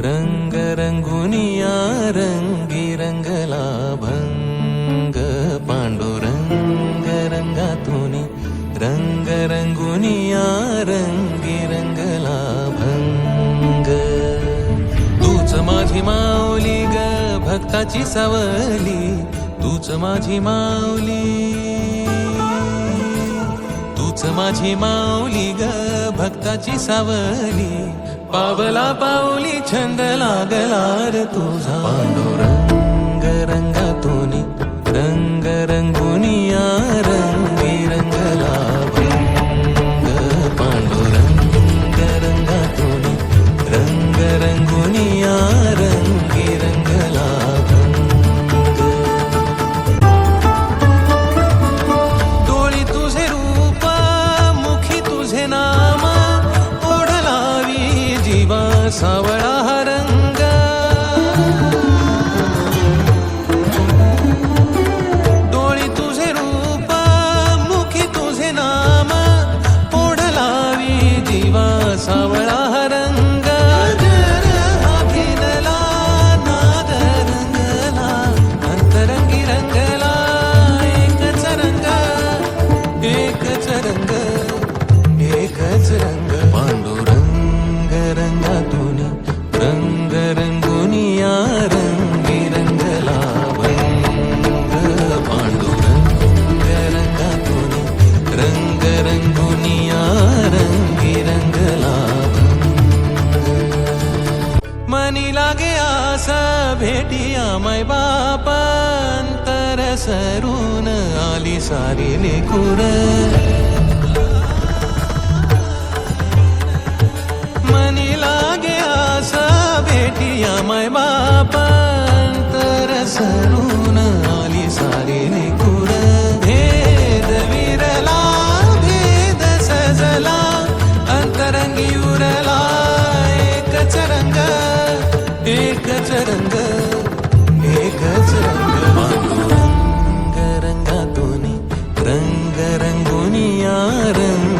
रंग रंगुनिया रंगी रंगला भंग पांडुरंग रंगातूनी रंग रंगुनिया रंगी रंगला भंग तूच माझी माऊली ग भक्ताची सावली तूच माझी माऊली तूच माझी माऊली ग भक्ताची सावली पावला पाऊली छंद लागला रे तुझा पांडुरंग रंगातूनी रंग रंगुनिया रंगी रंगला भंग पांडुरंग रंगातूनी रंग रंगुनिया रंगी रंगला भंग डोळी तुझे रूप मुखी तुझे नाम सावळा हा रंग डोळी तुझे रूप मुखी तुझे नाम ओढ लावी जीवा सावळा हा रंग अभिनला नाद रंगला अंतरंगी रंगला एकच रंग एकच रंग एकच रंग पांडुरंग रंगातूनी रंग रंगुनिया रंगी रंगला भंग पांडुरंग रंगातूनी रंग रंगुनिया रंगी रंगला भंग मनी लागे आसा भेटिया मै बाप अंतर सरून आली सारी लेकुर भेटिया मै बाप अंतर सरून आली सारी लेकुर भेद विरला भेद सजला अंतरंगी उरला एकच रंग एकच रंग एकच रंग पांडुरंग रंगातूनी रंग रंगुनिया रंग